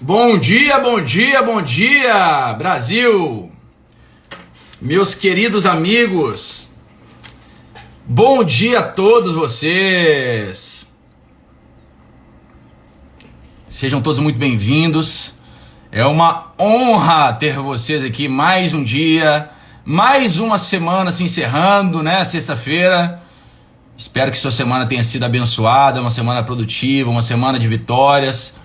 Bom dia, bom dia, bom dia, Brasil! Meus queridos amigos, bom dia a todos vocês! Sejam todos muito bem-vindos. É uma honra ter vocês aqui mais um dia, mais uma semana se encerrando, né? Sexta-feira. Espero que sua semana tenha sido abençoada, uma semana produtiva, uma semana de vitórias.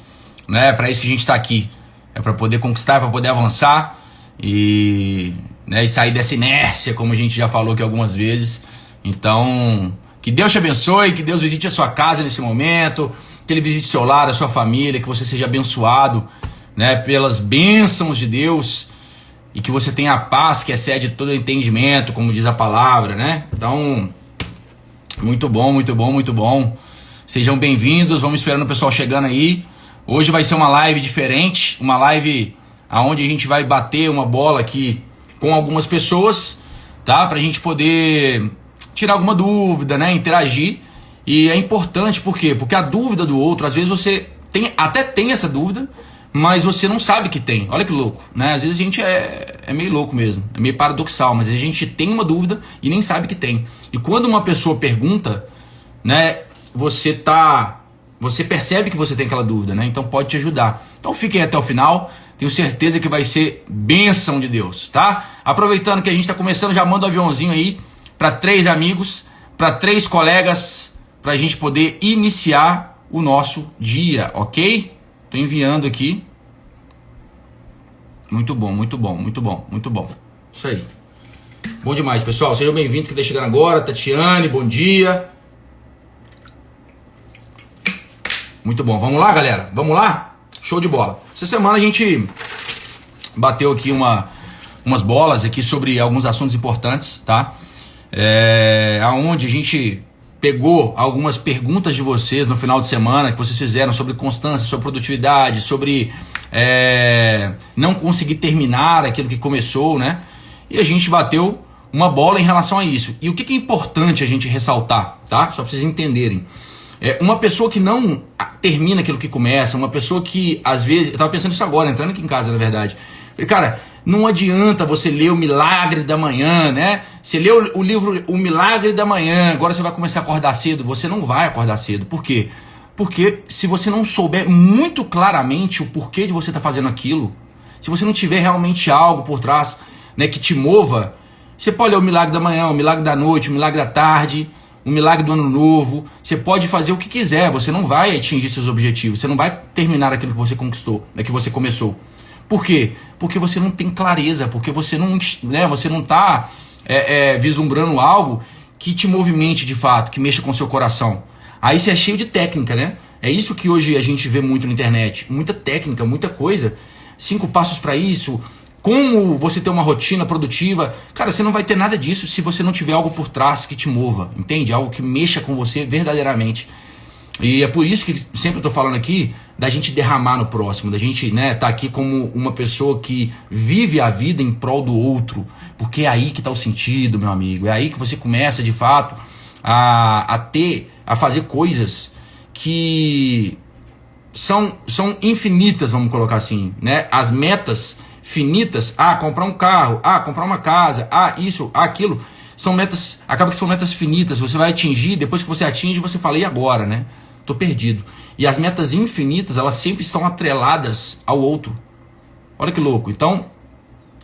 Né, para isso que a gente está aqui, é para poder conquistar, para poder avançar e sair dessa inércia, como a gente já falou aqui algumas vezes. Então, que Deus te abençoe, que Deus visite a sua casa nesse momento, que Ele visite seu lar, a sua família, que você seja abençoado, né, pelas bênçãos de Deus e que você tenha a paz que excede todo entendimento, como diz a palavra, né? Então, muito bom, muito bom, muito bom. Sejam bem-vindos, vamos esperando o pessoal chegando aí. Hoje vai ser uma live diferente, uma live onde a gente vai bater uma bola aqui com algumas pessoas, tá? Pra gente poder tirar alguma dúvida, né? Interagir. E é importante, por quê? Porque a dúvida do outro, às vezes você até tem essa dúvida, mas você não sabe que tem. Olha que louco, né? Às vezes a gente é meio louco mesmo, é meio paradoxal, mas a gente tem uma dúvida e nem sabe que tem. E quando uma pessoa pergunta, né? Você percebe que você tem aquela dúvida, né? Então pode te ajudar. Então fiquem até o final. Tenho certeza que vai ser bênção de Deus, tá? Aproveitando que a gente está começando, já manda um aviãozinho aí para 3 amigos, para 3 colegas, para a gente poder iniciar o nosso dia, ok? Tô enviando aqui. Muito bom, muito bom, muito bom, muito bom. Isso aí. Bom demais, pessoal. Sejam bem-vindos que está chegando agora. Tatiane, bom dia. Muito bom, vamos lá, galera? Vamos lá? Show de bola. Essa semana a gente bateu aqui umas bolas aqui sobre alguns assuntos importantes, tá? Aonde a gente pegou algumas perguntas de vocês no final de semana que vocês fizeram sobre constância, sobre produtividade, sobre não conseguir terminar aquilo que começou, né? E a gente bateu uma bola em relação a isso. E o que é importante a gente ressaltar, tá? Só pra vocês entenderem. Uma pessoa que não termina aquilo que começa, uma pessoa que às vezes, eu tava pensando isso agora, entrando aqui em casa na verdade, falei, cara, não adianta você ler o Milagre da Manhã, né? Você leu o livro O Milagre da Manhã, agora você vai começar a acordar cedo. Você não vai acordar cedo, por quê? Porque se você não souber muito claramente o porquê de você estar fazendo aquilo, se você não tiver realmente algo por trás, né, que te mova, você pode ler o Milagre da Manhã, o Milagre da Noite, o Milagre da Tarde, o milagre do ano novo. Você pode fazer o que quiser, você não vai atingir seus objetivos, você não vai terminar aquilo que você conquistou, que você começou. Por quê? Porque você não tem clareza, porque você não está vislumbrando algo que te movimente de fato, que mexa com o seu coração. Aí você é cheio de técnica, né? É isso que hoje a gente vê muito na internet, muita técnica, muita coisa. 5 passos para isso. Como você ter uma rotina produtiva. Cara, você não vai ter nada disso se você não tiver algo por trás que te mova, entende? Algo que mexa com você verdadeiramente. E é por isso que sempre eu tô falando aqui da gente derramar no próximo, da gente, né, tá aqui como uma pessoa que vive a vida em prol do outro, porque é aí que tá o sentido, meu amigo. É aí que você começa de fato a fazer coisas que são infinitas, vamos colocar assim, né? As metas finitas, comprar um carro, comprar uma casa, isso, aquilo, são metas, acaba que são metas finitas, você vai atingir, depois que você atinge, você fala, e agora, né? Tô perdido. E as metas infinitas, elas sempre estão atreladas ao outro. Olha que louco. Então,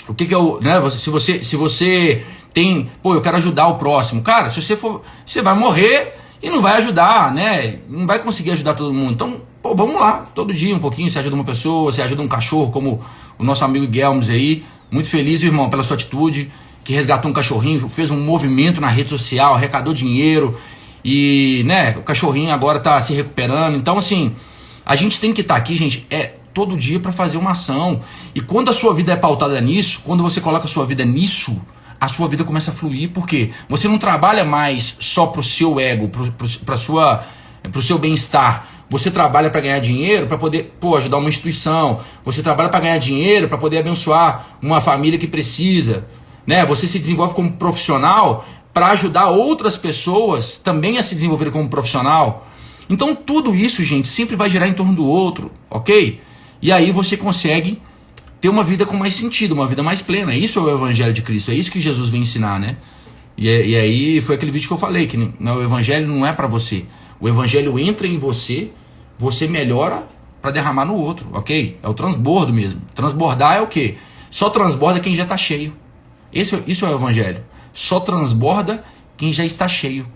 o que eu, né, se você tem, eu quero ajudar o próximo, cara, se você for, você vai morrer e não vai ajudar, né? Não vai conseguir ajudar todo mundo. Então, vamos lá, todo dia um pouquinho, você ajuda uma pessoa, você ajuda um cachorro, como o nosso amigo Guilherme aí, muito feliz, irmão, pela sua atitude, que resgatou um cachorrinho, fez um movimento na rede social, arrecadou dinheiro e, né, o cachorrinho agora tá se recuperando. Então, assim, a gente tem que estar aqui, gente, todo dia para fazer uma ação. E quando a sua vida é pautada nisso, quando você coloca a sua vida nisso, a sua vida começa a fluir, porque você não trabalha mais só pro seu ego, pro seu bem-estar. Você trabalha para ganhar dinheiro, para poder ajudar uma instituição. Você trabalha para ganhar dinheiro, para poder abençoar uma família que precisa, né? Você se desenvolve como profissional para ajudar outras pessoas também a se desenvolverem como profissional. Então tudo isso, gente, sempre vai girar em torno do outro, ok? E aí você consegue ter uma vida com mais sentido, uma vida mais plena. Isso é o Evangelho de Cristo, é isso que Jesus vem ensinar, né? E aí foi aquele vídeo que eu falei, que o Evangelho não é para você. O Evangelho entra em você, você melhora para derramar no outro, ok? É o transbordo mesmo. Transbordar é o quê? Só transborda quem já está cheio. Isso é o Evangelho. Só transborda quem já está cheio.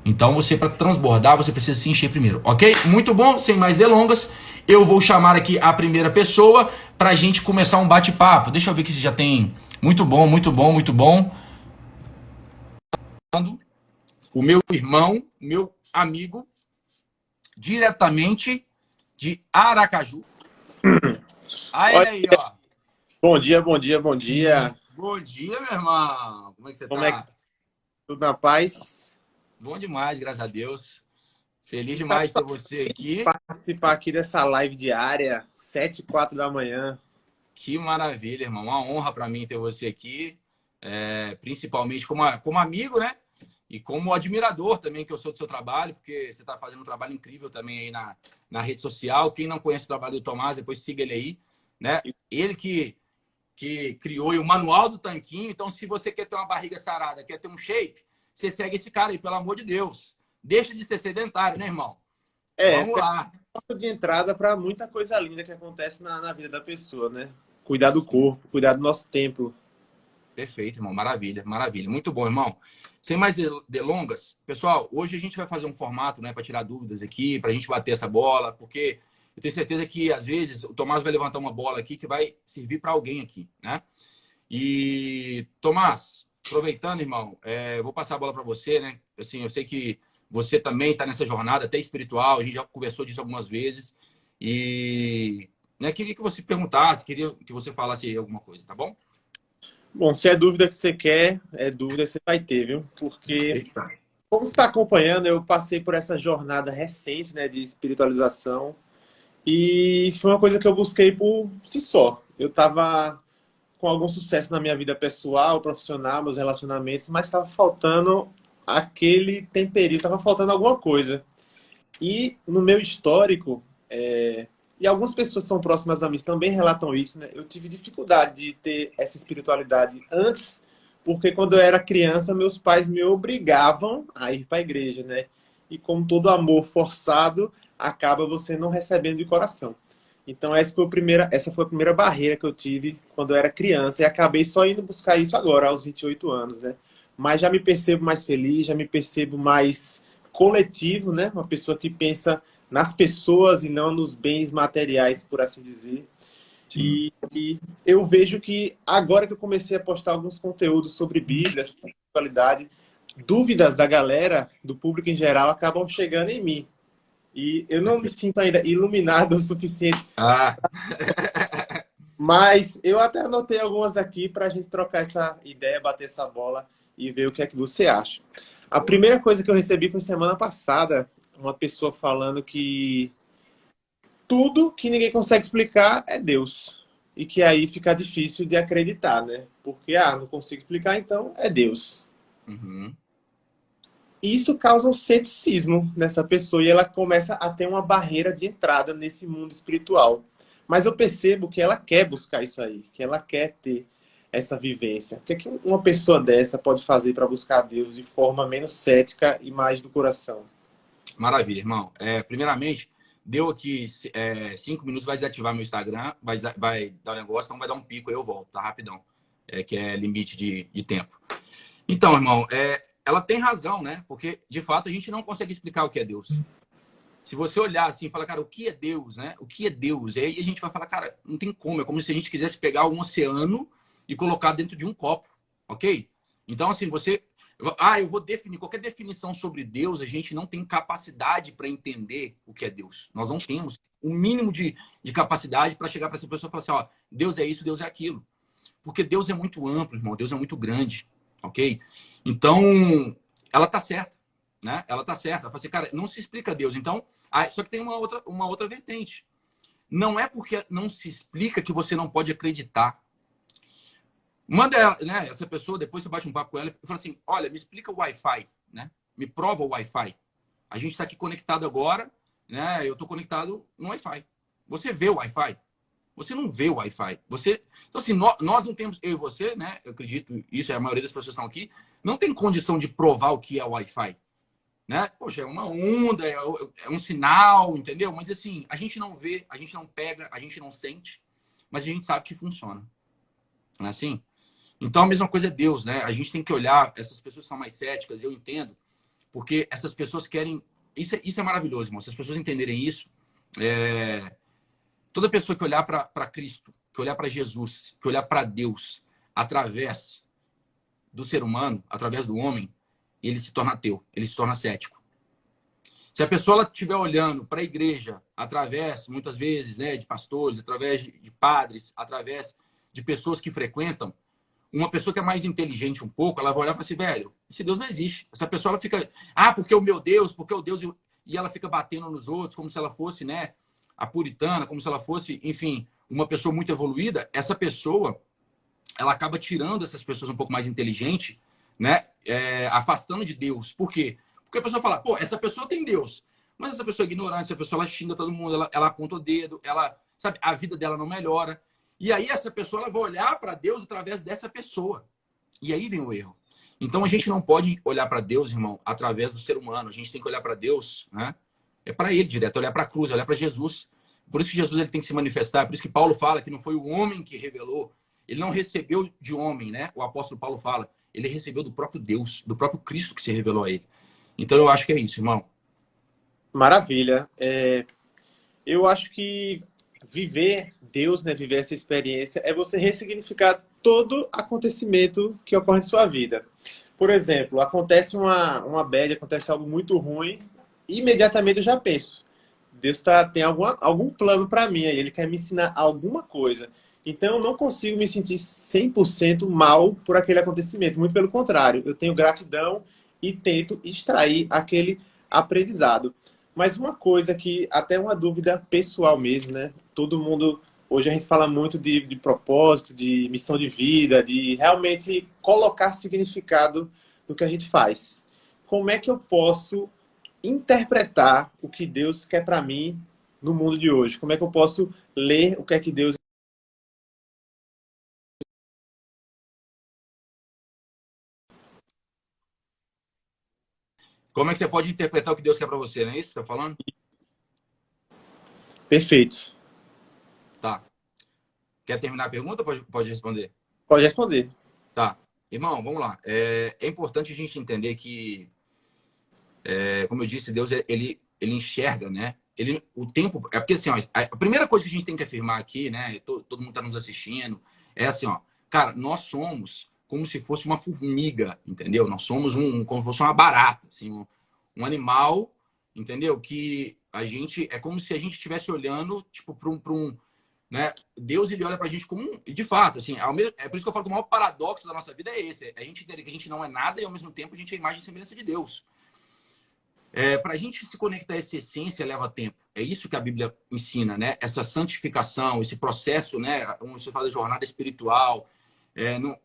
Então você, para transbordar, você precisa se encher primeiro, ok? Muito bom, sem mais delongas, eu vou chamar aqui a primeira pessoa para a gente começar um bate-papo. Deixa eu ver que se já tem. Muito bom, muito bom, muito bom. O meu irmão, meu amigo, diretamente de Aracaju. Aí, ó. Bom dia, bom dia, bom dia. Bom dia, meu irmão. Como é que você Como tá? é que tudo na paz? Bom demais, graças a Deus. Feliz demais de ter você aqui. Participar aqui dessa live diária, 7h04 da manhã. Que maravilha, irmão. Uma honra para mim ter você aqui, principalmente como amigo, né? E como admirador também, que eu sou do seu trabalho, porque você está fazendo um trabalho incrível também aí na rede social. Quem não conhece o trabalho do Tomás, depois siga ele aí, né? Ele que criou o manual do tanquinho. Então, se você quer ter uma barriga sarada, quer ter um shape, você segue esse cara aí, pelo amor de Deus. Deixa de ser sedentário, né, irmão? Vamos lá. É ponto de entrada para muita coisa linda que acontece na vida da pessoa, né? Cuidar do corpo, cuidar do nosso templo. Perfeito, irmão. Maravilha, maravilha. Muito bom, irmão. Sem mais delongas, pessoal, hoje a gente vai fazer um formato, né, para tirar dúvidas aqui, para a gente bater essa bola, porque eu tenho certeza que, às vezes, o Tomás vai levantar uma bola aqui que vai servir para alguém aqui, né? E, Tomás, aproveitando, irmão, vou passar a bola para você, né? Assim, eu sei que você também está nessa jornada até espiritual, a gente já conversou disso algumas vezes, e né, queria que você perguntasse, queria que você falasse aí alguma coisa, tá bom? Bom, se é dúvida que você quer, é dúvida que você vai ter, viu? Porque, como você está acompanhando, eu passei por essa jornada recente, né, de espiritualização, e foi uma coisa que eu busquei por si só. Eu estava com algum sucesso na minha vida pessoal, profissional, meus relacionamentos, mas estava faltando aquele temperinho, estava faltando alguma coisa. E no meu histórico, e algumas pessoas que são próximas a mim também relatam isso, né? Eu tive dificuldade de ter essa espiritualidade antes, porque quando eu era criança, meus pais me obrigavam a ir para a igreja, né? E como todo amor forçado, acaba você não recebendo de coração. Então essa foi a primeira barreira que eu tive quando eu era criança, e acabei só indo buscar isso agora, aos 28 anos, né? Mas já me percebo mais feliz, já me percebo mais coletivo, né? Uma pessoa que pensa nas pessoas e não nos bens materiais, por assim dizer. E eu vejo que agora que eu comecei a postar alguns conteúdos sobre Bíblia, sobre espiritualidade, dúvidas da galera, do público em geral, acabam chegando em mim. E eu não me sinto ainda iluminado o suficiente. Mas eu até anotei algumas aqui para a gente trocar essa ideia, bater essa bola e ver o que é que você acha. A primeira coisa que eu recebi foi semana passada, uma pessoa falando que tudo que ninguém consegue explicar é Deus. E que aí fica difícil de acreditar, né? Porque, não consigo explicar, então é Deus. Uhum. Isso causa um ceticismo nessa pessoa e ela começa a ter uma barreira de entrada nesse mundo espiritual. Mas eu percebo que ela quer buscar isso aí, que ela quer ter essa vivência. O que é que uma pessoa dessa pode fazer para buscar Deus de forma menos cética e mais do coração? Maravilha, irmão. Primeiramente, deu aqui 5 minutos, vai desativar meu Instagram, vai dar um negócio, então vai dar um pico, aí eu volto, tá? Rapidão. Que é limite de tempo. Então, irmão, ela tem razão, né? Porque, de fato, a gente não consegue explicar o que é Deus. Se você olhar assim e falar, cara, o que é Deus, né? O que é Deus? E aí a gente vai falar, cara, não tem como. É como se a gente quisesse pegar um oceano e colocar dentro de um copo, ok? Então, assim, eu vou definir. Qualquer definição sobre Deus, a gente não tem capacidade para entender o que é Deus. Nós não temos o mínimo de capacidade para chegar para essa pessoa e falar assim, ó, Deus é isso, Deus é aquilo. Porque Deus é muito amplo, irmão. Deus é muito grande, ok? Então, ela tá certa, né? Ela tá certa. Ela fala assim, cara, não se explica Deus. Então, só que tem uma outra vertente. Não é porque não se explica que você não pode acreditar. Manda ela, né, essa pessoa, depois você bate um papo com ela e fala assim, olha, me explica o Wi-Fi, né? Me prova o Wi-Fi. A gente está aqui conectado agora, né? Eu estou conectado no Wi-Fi. Você vê o Wi-Fi? Você não vê o Wi-Fi. Então, assim, nós não temos, eu e você, né? Eu acredito, isso é a maioria das pessoas que estão aqui, não tem condição de provar o que é o Wi-Fi. Né? Poxa, é uma onda, é um sinal, entendeu? Mas assim, a gente não vê, a gente não pega, a gente não sente, mas a gente sabe que funciona. Não é assim? Então a mesma coisa é Deus, né? A gente tem que olhar, essas pessoas são mais céticas, eu entendo, porque essas pessoas querem. Isso é maravilhoso, irmão. Se as pessoas entenderem isso, toda pessoa que olhar para Cristo, que olhar para Jesus, que olhar para Deus através do ser humano, através do homem, ele se torna ateu, ele se torna cético. Se a pessoa estiver olhando para a igreja através, muitas vezes, né, de pastores, através de padres, através de pessoas que frequentam, uma pessoa que é mais inteligente um pouco, ela vai olhar e falar assim, velho, esse Deus não existe. Essa pessoa ela fica, porque o meu Deus, porque o Deus... E ela fica batendo nos outros, como se ela fosse, né, a puritana, como se ela fosse, enfim, uma pessoa muito evoluída. Essa pessoa, ela acaba tirando essas pessoas um pouco mais inteligentes, né, afastando de Deus. Por quê? Porque a pessoa fala, pô, essa pessoa tem Deus. Mas essa pessoa é ignorante, essa pessoa ela xinga todo mundo, ela aponta o dedo, ela, sabe, a vida dela não melhora. E aí essa pessoa ela vai olhar para Deus através dessa pessoa. E aí vem o erro. Então a gente não pode olhar para Deus, irmão, através do ser humano. A gente tem que olhar para Deus, né? É para ele direto, olhar para a cruz, olhar para Jesus. Por isso que Jesus ele tem que se manifestar. Por isso que Paulo fala que não foi o homem que revelou. Ele não recebeu de homem, né? O apóstolo Paulo fala. Ele recebeu do próprio Deus, do próprio Cristo que se revelou a ele. Então eu acho que é isso, irmão. Maravilha. Eu acho que viver Deus, né, viver essa experiência, é você ressignificar todo acontecimento que ocorre em sua vida. Por exemplo, acontece uma bad, acontece algo muito ruim, imediatamente eu já penso, Deus tem algum plano para mim, aí ele quer me ensinar alguma coisa. Então eu não consigo me sentir 100% mal por aquele acontecimento, muito pelo contrário, eu tenho gratidão e tento extrair aquele aprendizado. Mas uma coisa que, até uma dúvida pessoal mesmo, né? Todo mundo, hoje a gente fala muito de propósito, de missão de vida, de realmente colocar significado no que a gente faz. Como é que eu posso interpretar o que Deus quer para mim no mundo de hoje? Como é que eu posso ler o que é que Deus... Como é que você pode interpretar o que Deus quer para você, não é isso que você está falando? Perfeito. Tá. Quer terminar a pergunta ou pode responder? Pode responder. Tá. Irmão, vamos lá. É importante a gente entender que, como eu disse, Deus ele enxerga, né? O tempo. É porque assim, ó, a primeira coisa que a gente tem que afirmar aqui, né? Todo mundo está nos assistindo, é assim, ó, cara, nós somos como se fosse uma formiga, entendeu? Nós somos como se fosse uma barata, assim, um animal, entendeu? Que a gente é como se a gente estivesse olhando, tipo, para um, né? Deus ele olha pra gente como de fato, assim, é por isso que eu falo que o maior paradoxo da nossa vida é esse, a gente entender que a gente não é nada e ao mesmo tempo a gente é a imagem e semelhança de Deus. Para a gente se conectar a essa essência leva tempo. É isso que a Bíblia ensina, né? Essa santificação, esse processo, né? Como você fala, jornada espiritual.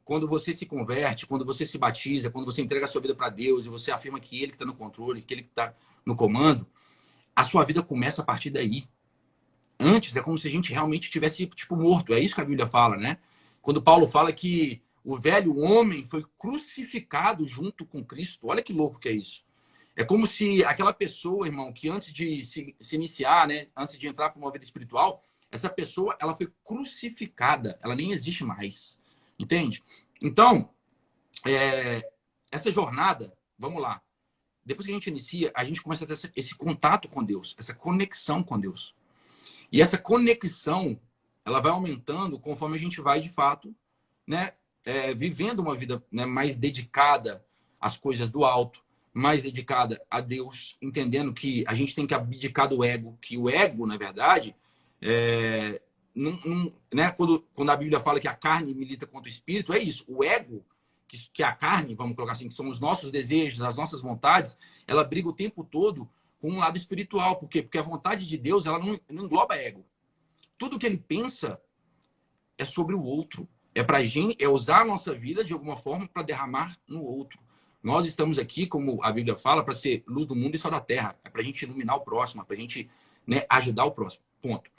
Quando você se converte, quando você se batiza, quando você entrega a sua vida para Deus e você afirma que Ele está no controle, que Ele está no comando, a sua vida começa a partir daí. Antes é como se a gente realmente tivesse tipo morto. É isso que a Bíblia fala, né? Quando Paulo fala que o velho homem foi crucificado junto com Cristo. Olha que louco que é isso. É como se aquela pessoa, irmão, que antes de se iniciar, né, antes de entrar para uma vida espiritual, essa pessoa ela foi crucificada. Ela nem existe mais. Entende? Então, essa jornada, vamos lá. Depois que a gente inicia, a gente começa a ter esse contato com Deus, essa conexão com Deus. E essa conexão, ela vai aumentando conforme a gente vai, de fato, né, vivendo uma vida, né, mais dedicada às coisas do alto, mais dedicada a Deus, entendendo que a gente tem que abdicar do ego, que o ego, na verdade, né, quando a Bíblia fala que a carne milita contra o espírito, é isso. O ego, que a carne, vamos colocar assim, que são os nossos desejos, as nossas vontades, ela briga o tempo todo com um lado espiritual. Por quê? Porque a vontade de Deus, ela não engloba ego. Tudo que ele pensa é sobre o outro. É pra gente, usar a nossa vida de alguma forma para derramar no outro. Nós estamos aqui, como a Bíblia fala, para ser luz do mundo e sal da terra. É pra gente iluminar o próximo, é pra gente, né, ajudar o próximo. Ponto.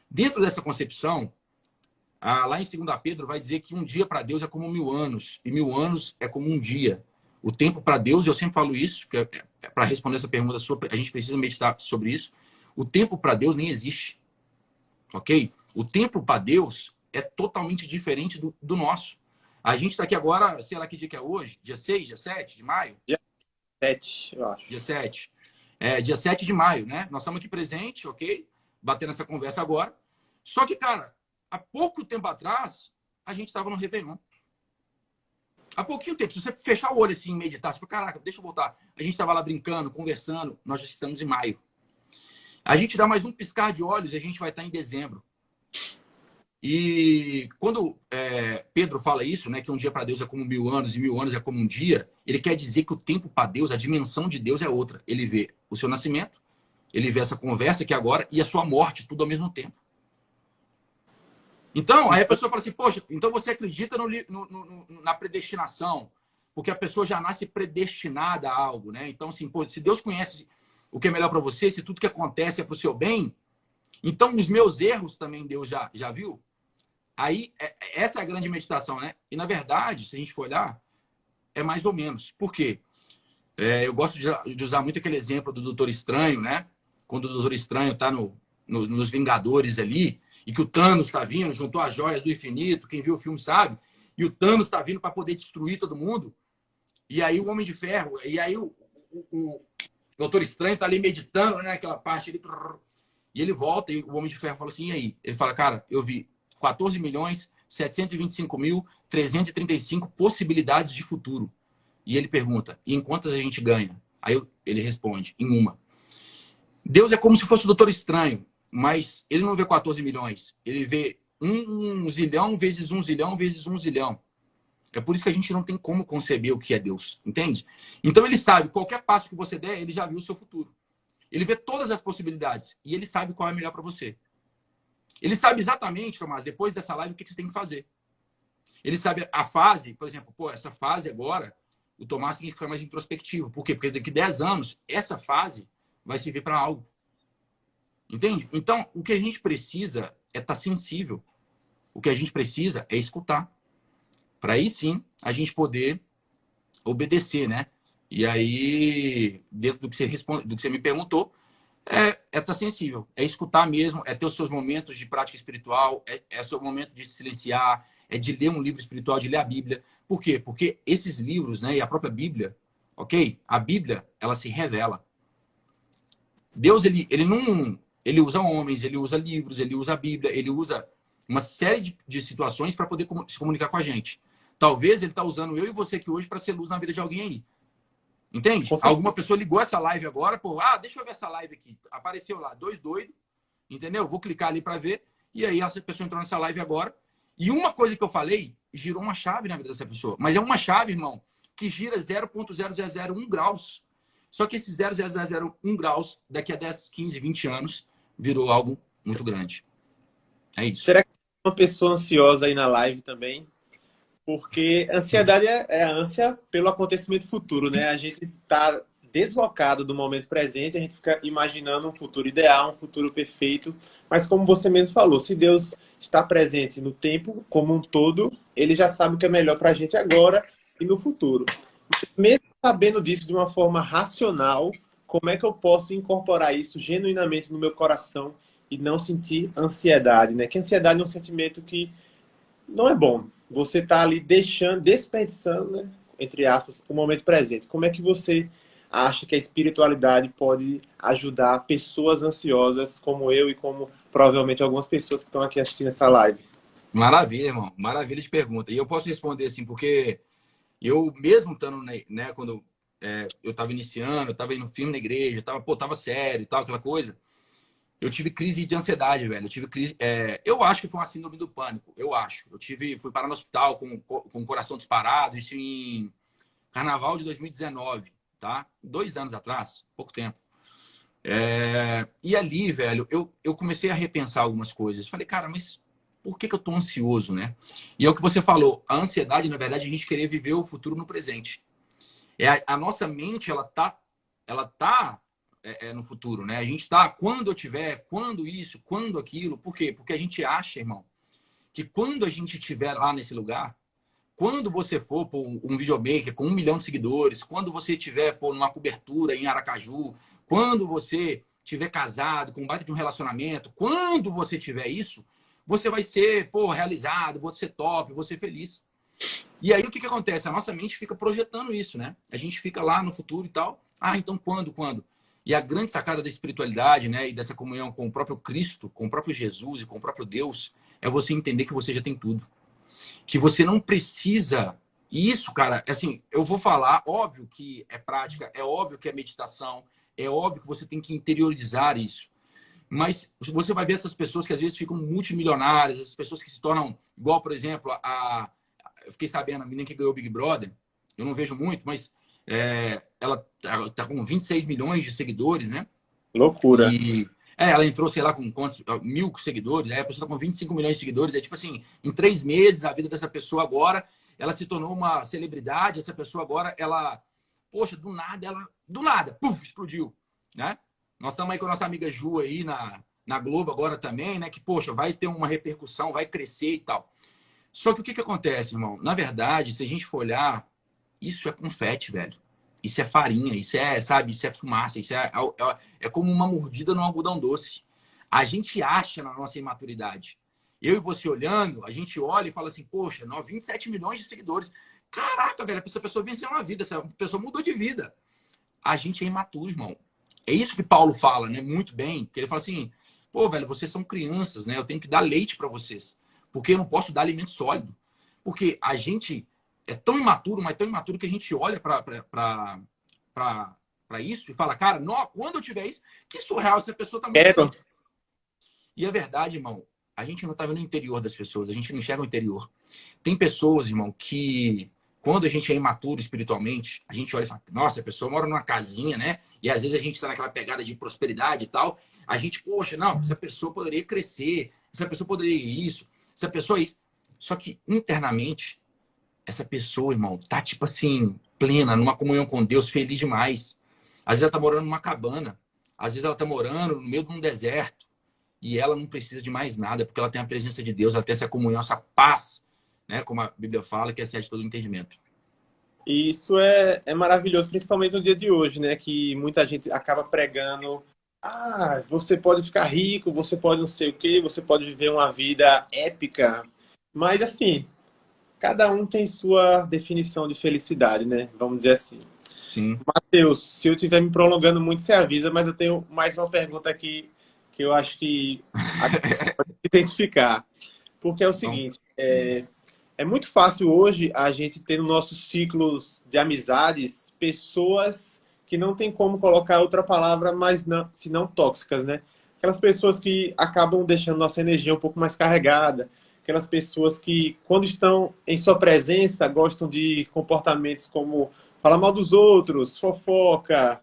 Dentro dessa concepção, Lá em 2 Pedro vai dizer que um dia para Deus é como 1000 anos, e 1000 anos é como um dia. O tempo para Deus, eu sempre falo isso, para responder essa pergunta sua, a gente precisa meditar sobre isso. O tempo para Deus nem existe, ok? O tempo para Deus é totalmente diferente do nosso. A gente está aqui agora, sei lá que dia que é hoje, dia 6, dia 7 de maio? Dia 7, eu acho. Dia 7. Dia 7 de maio, né? Nós estamos aqui presentes, ok? Batendo essa conversa agora. Só que, cara, há pouco tempo atrás, a gente estava no Réveillon. Há pouquinho tempo, se você fechar o olho assim e meditar, você fala, caraca, deixa eu voltar. A gente estava lá brincando, conversando, nós já estamos em maio. A gente dá mais um piscar de olhos e a gente vai estar em dezembro. E quando Pedro fala isso, né, que um dia para Deus é como 1000 anos e 1000 anos é como um dia, ele quer dizer que o tempo para Deus, a dimensão de Deus é outra. Ele vê o seu nascimento, ele vê essa conversa aqui agora e a sua morte, tudo ao mesmo tempo. Então, aí a pessoa fala assim, poxa, então você acredita na predestinação, porque a pessoa já nasce predestinada a algo, né? Então, assim, pô, se Deus conhece o que é melhor para você, se tudo que acontece é para o seu bem, então os meus erros também Deus já viu? Aí, essa é a grande meditação, né? E, na verdade, se a gente for olhar, é mais ou menos. Por quê? Eu gosto de usar muito aquele exemplo do Doutor Estranho, né? Quando o Doutor Estranho está nos Vingadores ali, e que o Thanos está vindo, juntou as joias do infinito, quem viu o filme sabe, e o Thanos está vindo para poder destruir todo mundo, e aí o Homem de Ferro, e aí o Doutor Estranho está ali meditando, né? Aquela parte ali, e ele volta, e o Homem de Ferro fala assim, e aí? Ele fala, cara, eu vi 14.725.335 possibilidades de futuro. E ele pergunta, e em quantas a gente ganha? Aí ele responde, em uma. Deus é como se fosse o Doutor Estranho, mas ele não vê 14 milhões, ele vê 1 zilhão vezes 1 zilhão vezes 1 zilhão. É por isso que a gente não tem como conceber o que é Deus, entende? Então ele sabe, qualquer passo que você der, ele já viu o seu futuro. Ele vê todas as possibilidades e ele sabe qual é melhor para você. Ele sabe exatamente, Tomás, depois dessa live, o que você tem que fazer. Ele sabe a fase, por exemplo, pô, essa fase agora, o Tomás tem que ficar mais introspectivo. Por quê? Porque daqui a 10 anos, essa fase vai servir para algo. Entende? Então, o que a gente precisa é estar sensível. O que a gente precisa é escutar. Para aí sim a gente poder obedecer, né? E aí, dentro do que você me perguntou, estar sensível, é escutar mesmo, é ter os seus momentos de prática espiritual, é o seu momento de se silenciar, é de ler um livro espiritual, de ler a Bíblia. Por quê? Porque esses livros, né, e a própria Bíblia, ok? A Bíblia, ela se revela. Deus, ele usa homens, ele usa livros, ele usa a Bíblia, ele usa uma série de situações para poder se comunicar com a gente. Talvez ele está usando eu e você aqui hoje para ser luz na vida de alguém aí. Entende? Alguma pessoa ligou essa live agora, pô, deixa eu ver essa live aqui. Apareceu lá, 2 doidos, entendeu? Vou clicar ali para ver. E aí essa pessoa entrou nessa live agora. E uma coisa que eu falei, girou uma chave na vida dessa pessoa. Mas é uma chave, irmão, que gira 0,0001 graus. Só que esse 0,0001 graus, daqui a 10, 15, 20 anos, virou algo muito grande. É isso. Será que tem uma pessoa ansiosa aí na live também? Porque ansiedade é a ânsia pelo acontecimento futuro, né? A gente está deslocado do momento presente, a gente fica imaginando um futuro ideal, um futuro perfeito. Mas como você mesmo falou, se Deus está presente no tempo como um todo, ele já sabe o que é melhor para a gente agora e no futuro. Mesmo sabendo disso de uma forma racional, como é que eu posso incorporar isso genuinamente no meu coração e não sentir ansiedade, né? Que ansiedade é um sentimento que não é bom. Você está ali desperdiçando, né, entre aspas, o momento presente. Como é que você acha que a espiritualidade pode ajudar pessoas ansiosas como eu e como provavelmente algumas pessoas que estão aqui assistindo essa live? Maravilha, irmão. Maravilha de pergunta. E eu posso responder assim, porque eu mesmo estando, né, quando eu estava iniciando, eu estava indo filme na igreja, tava sério e tal, aquela coisa. Eu tive crise de ansiedade, velho. Eu tive crise. Eu acho que foi uma síndrome do pânico. Eu acho. Fui parar no hospital com o coração disparado. Isso em carnaval de 2019, tá? 2 anos atrás, pouco tempo. E ali, velho, eu comecei a repensar algumas coisas. Falei, cara, mas por que eu tô ansioso, né? E é o que você falou. A ansiedade, na verdade, é a gente querer viver o futuro no presente. A nossa mente, ela tá no futuro, né? A gente tá, quando eu tiver, quando isso, quando aquilo. Por quê? Porque a gente acha, irmão, que quando a gente estiver lá nesse lugar, quando você for por um videomaker com 1 milhão de seguidores, quando você estiver por numa cobertura em Aracaju, quando você estiver casado, com um baita de um relacionamento, quando você tiver isso, você vai ser, realizado, você top, você feliz. E aí o que acontece? A nossa mente fica projetando isso, né? A gente fica lá no futuro e tal. Ah, então quando? Quando? E a grande sacada da espiritualidade, né, e dessa comunhão com o próprio Cristo, com o próprio Jesus e com o próprio Deus, é você entender que você já tem tudo. Que você não precisa... E isso, cara, assim, eu vou falar, óbvio que é prática, é óbvio que é meditação, é óbvio que você tem que interiorizar isso. Mas você vai ver essas pessoas que às vezes ficam multimilionárias, essas pessoas que se tornam, igual, por exemplo, eu fiquei sabendo, a menina que ganhou o Big Brother, eu não vejo muito, mas ela tá com 26 milhões de seguidores, né? Loucura. E ela entrou, sei lá, com quantos, 1.000 seguidores, aí a pessoa tá com 25 milhões de seguidores, é tipo assim, em 3 meses, a vida dessa pessoa agora, ela se tornou uma celebridade, essa pessoa agora, ela, poxa, do nada, puf, explodiu, né? Nós estamos aí com a nossa amiga Ju aí na Globo agora também, né? Que, poxa, vai ter uma repercussão, vai crescer e tal. Só que o que acontece, irmão? Na verdade, se a gente for olhar, isso é confete, velho. Isso é farinha, isso é, sabe, isso é fumaça, isso é como uma mordida no algodão doce. A gente acha na nossa imaturidade. Eu e você olhando, a gente olha e fala assim, poxa, 27 milhões de seguidores. Caraca, velho, essa pessoa venceu uma vida, essa pessoa mudou de vida. A gente é imaturo, irmão. É isso que Paulo fala, né? Muito bem. Que ele fala assim, pô, velho, vocês são crianças, né? Eu tenho que dar leite para vocês. Porque eu não posso dar alimento sólido. Porque a gente é tão imaturo, mas tão imaturo que a gente olha para isso e fala, cara, não, quando eu tiver isso, que surreal, essa pessoa tá muito feliz. E a verdade, irmão, a gente não tá vendo o interior das pessoas, a gente não enxerga o interior. Tem pessoas, irmão, que quando a gente é imaturo espiritualmente, a gente olha e fala, nossa, a pessoa mora numa casinha, né? E às vezes a gente tá naquela pegada de prosperidade e tal. A gente, poxa, não, essa pessoa poderia crescer, essa pessoa poderia isso, essa pessoa isso. Só que internamente, essa pessoa, irmão, tá tipo assim, plena, numa comunhão com Deus, feliz demais. Às vezes ela tá morando numa cabana, às vezes ela tá morando no meio de um deserto e ela não precisa de mais nada, porque ela tem a presença de Deus, ela tem essa comunhão, essa paz, né? Como a Bíblia fala, que excede todo o entendimento. E isso é maravilhoso, principalmente no dia de hoje, né? Que muita gente acaba pregando, você pode ficar rico, você pode não sei o quê, você pode viver uma vida épica. Mas assim, cada um tem sua definição de felicidade, né? Vamos dizer assim. Sim. Matheus, se eu estiver me prolongando muito, você avisa, mas eu tenho mais uma pergunta aqui que eu acho que a gente pode identificar. Porque é o seguinte, é muito fácil hoje a gente ter nos nossos ciclos de amizades pessoas que não tem como colocar outra palavra, mas não, senão tóxicas, né? Aquelas pessoas que acabam deixando nossa energia um pouco mais carregada, aquelas pessoas que, quando estão em sua presença, gostam de comportamentos como falar mal dos outros, fofoca,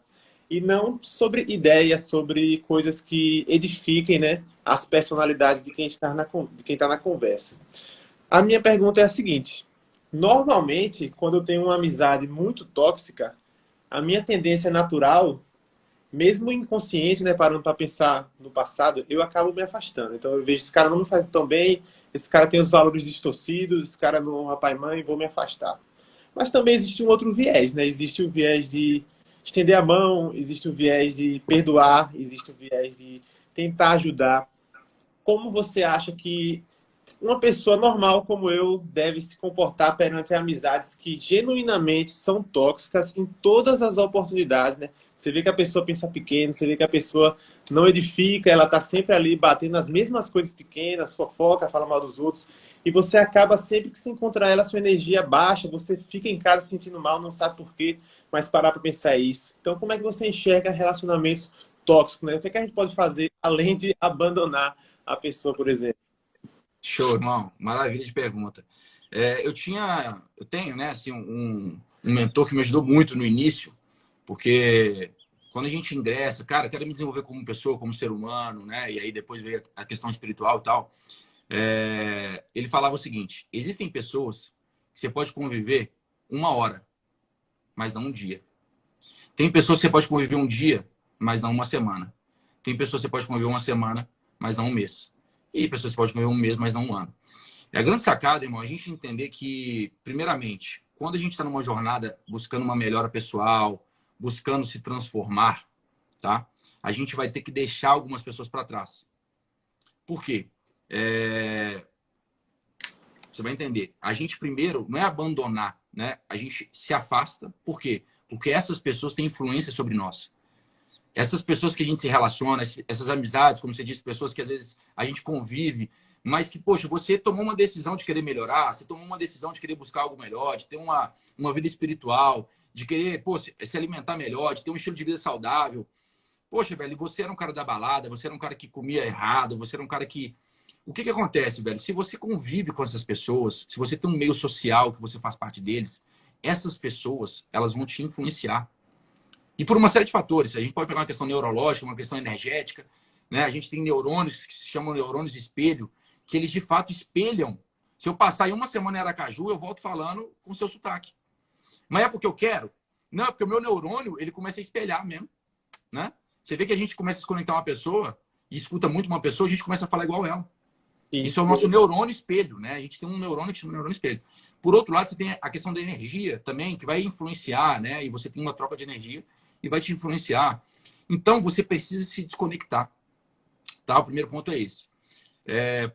e não sobre ideias, sobre coisas que edifiquem, né, as personalidades de quem está na conversa. A minha pergunta é a seguinte: normalmente, quando eu tenho uma amizade muito tóxica, a minha tendência natural, mesmo inconsciente, né, parando para pensar no passado, eu acabo me afastando. Então eu vejo esse cara não me faz tão bem, esse cara tem os valores distorcidos, esse cara não honra pai e mãe, vou me afastar. Mas também existe um outro viés, né? Existe o viés de estender a mão, existe o viés de perdoar, existe o viés de tentar ajudar. Como você acha que uma pessoa normal como eu deve se comportar perante amizades que genuinamente são tóxicas em todas as oportunidades, né? Você vê que a pessoa pensa pequeno, você vê que a pessoa não edifica, ela tá sempre ali batendo nas mesmas coisas pequenas, fofoca, fala mal dos outros, e você acaba sempre que se encontrar ela, sua energia baixa, você fica em casa se sentindo mal, não sabe por quê, mas parar para pensar isso. Então, como é que você enxerga relacionamentos tóxicos, né? O que é que a gente pode fazer além de abandonar a pessoa, por exemplo? Show, irmão. Maravilha de pergunta. Eu tenho, né, assim, um mentor que me ajudou muito no início, porque quando a gente ingressa, cara, quero me desenvolver como pessoa, como ser humano, né? E aí depois veio a questão espiritual e tal. Ele falava o seguinte: existem pessoas que você pode conviver 1 hora, mas não um dia. Tem pessoas que você pode conviver um dia, mas não uma semana. Tem pessoas que você pode conviver uma semana, mas não um mês. E pessoas que você pode conviver um mês, mas não um ano. É a grande sacada, irmão, a gente entender que, primeiramente, quando a gente está numa jornada buscando uma melhora pessoal, buscando se transformar, tá? A gente vai ter que deixar algumas pessoas para trás. Por quê? Você vai entender. A gente primeiro não é abandonar, né? A gente se afasta. Por quê? Porque essas pessoas têm influência sobre nós. Essas pessoas que a gente se relaciona, essas amizades, como você disse, pessoas que às vezes a gente convive, mas que, poxa, você tomou uma decisão de querer melhorar, você tomou uma decisão de querer buscar algo melhor, de ter uma vida espiritual, de querer, pô, se alimentar melhor, de ter um estilo de vida saudável. Poxa, velho, você era um cara da balada, você era um cara que comia errado, você era um cara que... O que acontece, velho? Se você convive com essas pessoas, se você tem um meio social que você faz parte deles, essas pessoas, elas vão te influenciar. E por uma série de fatores. A gente pode pegar uma questão neurológica, uma questão energética, né? A gente tem neurônios que se chamam neurônios espelho, que eles de fato espelham. Se eu passar em uma semana em Aracaju, eu volto falando com o seu sotaque. Mas é porque eu quero? Não, é porque o meu neurônio, ele começa a espelhar mesmo, né? Você vê que a gente começa a se conectar a uma pessoa e escuta muito uma pessoa, a gente começa a falar igual ela. Sim. Isso é o nosso neurônio espelho, né? A gente tem um neurônio que chama neurônio espelho. Por outro lado, você tem a questão da energia também, que vai influenciar, né? E você tem uma troca de energia e vai te influenciar. Então, você precisa se desconectar. Tá? O primeiro ponto é esse.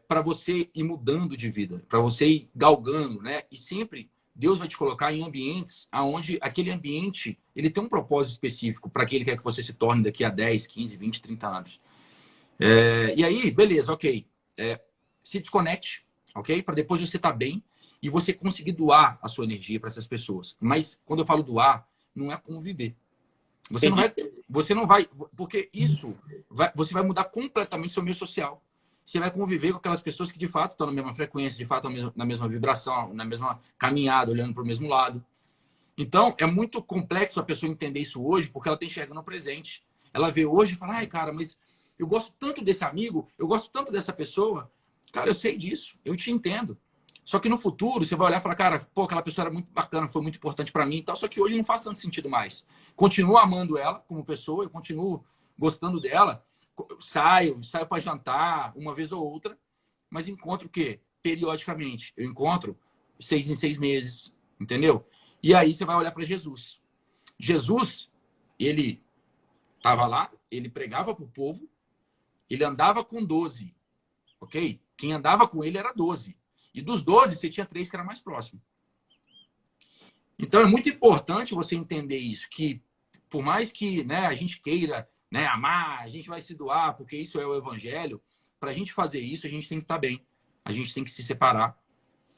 Para você ir mudando de vida, para você ir galgando, né? E sempre Deus vai te colocar em ambientes onde aquele ambiente ele tem um propósito específico para que ele quer que você se torne daqui a 10, 15, 20, 30 anos. E aí, beleza, ok. Se desconecte, ok? Para depois você estar bem e você conseguir doar a sua energia para essas pessoas. Mas quando eu falo doar, não é conviver. Você não vai, porque você vai mudar completamente o seu meio social. Você vai conviver com aquelas pessoas que de fato estão na mesma frequência, de fato na mesma vibração, na mesma caminhada, olhando para o mesmo lado. Então, é muito complexo a pessoa entender isso hoje, porque ela está enxergando o presente. Ela vê hoje e fala, ai, cara, mas eu gosto tanto desse amigo, eu gosto tanto dessa pessoa. Cara, eu sei disso, eu te entendo. Só que no futuro, você vai olhar e falar, cara, pô, aquela pessoa era muito bacana, foi muito importante para mim e tal, só que hoje não faz tanto sentido mais. Continuo amando ela como pessoa, eu continuo gostando dela, saio para jantar uma vez ou outra, mas encontro o quê? Periodicamente. Eu encontro 6 em 6 meses, entendeu? E aí você vai olhar para Jesus. Jesus, ele estava lá, ele pregava para o povo, ele andava com 12, ok? Quem andava com ele era 12. E dos 12, você tinha 3 que era mais próximo. Então, é muito importante você entender isso, que por mais que, né, a gente queira, né, amar, a gente vai se doar, porque isso é o evangelho, para a gente fazer isso, a gente tem que estar bem. A gente tem que se separar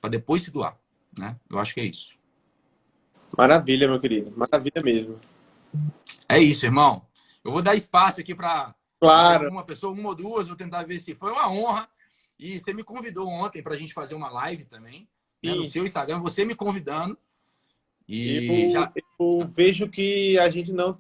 para depois se doar, né? Eu acho que é isso. Maravilha, meu querido. Maravilha mesmo. É isso, irmão. Eu vou dar espaço aqui para Claro. uma pessoa, uma ou duas, vou tentar ver se foi uma honra. E você me convidou ontem para a gente fazer uma live também, né, no seu Instagram, você me convidando. E eu vejo que a gente não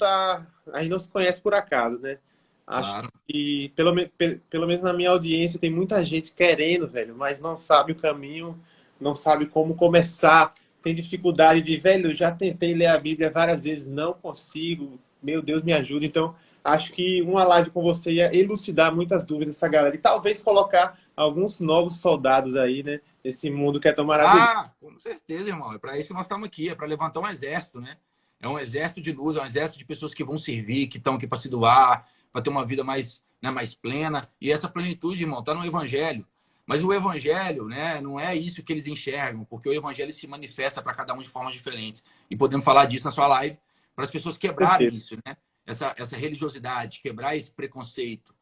se conhece por acaso, né? Acho claro. que, pelo menos na minha audiência, tem muita gente querendo, velho, mas não sabe o caminho, não sabe como começar, tem dificuldade de, velho, eu já tentei ler a Bíblia várias vezes, não consigo, meu Deus, me ajuda. Então, acho que uma live com você ia elucidar muitas dúvidas dessa galera e talvez colocar alguns novos soldados aí, né? Nesse mundo que é tão maravilhoso. Ah, com certeza, irmão. É para isso que nós estamos aqui, é para levantar um exército, né? É um exército de luz, é um exército de pessoas que vão servir, que estão aqui para se doar, para ter uma vida mais, né, mais plena. E essa plenitude, irmão, está no Evangelho. Mas o Evangelho, né, não é isso que eles enxergam, porque o Evangelho se manifesta para cada um de formas diferentes. E podemos falar disso na sua live, para as pessoas quebrarem isso, né? Essa religiosidade, quebrar esse preconceito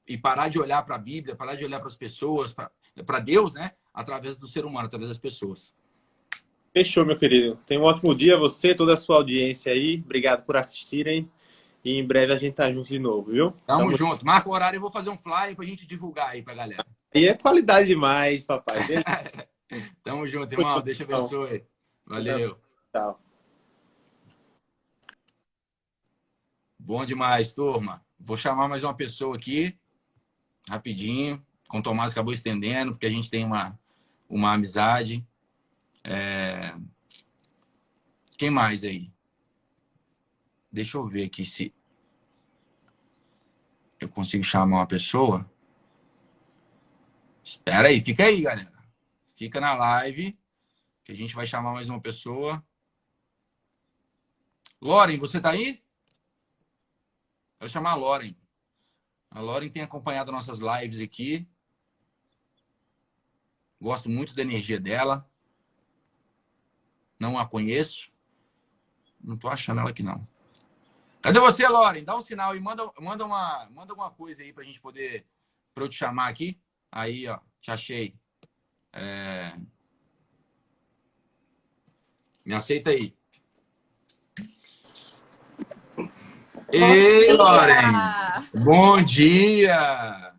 e parar de olhar para a Bíblia, parar de olhar para as pessoas, para Deus, né? Através do ser humano, através das pessoas. Fechou, meu querido. Tenha um ótimo dia, você, toda a sua audiência aí. Obrigado por assistirem. E em breve a gente tá junto de novo, viu? Tamo junto. Marca o horário, eu vou fazer um flyer pra gente divulgar aí pra galera. E é qualidade demais, papai. Tamo junto, irmão. Deus te abençoe. Valeu. Tchau. Bom demais, turma. Vou chamar mais uma pessoa aqui, rapidinho. Com o Tomás acabou estendendo, porque a gente tem uma amizade. Quem mais aí? Deixa eu ver aqui se eu consigo chamar uma pessoa. Espera aí, fica aí, galera. Fica na live, que a gente vai chamar mais uma pessoa. Loren, você tá aí? Quero chamar a Loren. A Loren tem acompanhado nossas lives aqui. Gosto muito da energia dela. Não a conheço. Não tô achando ela aqui, não. Cadê você, Loren? Dá um sinal aí. Manda alguma coisa aí pra gente poder... Pra eu te chamar aqui. Aí, ó. Te achei. Me aceita aí. Ei, Loren! Bom dia!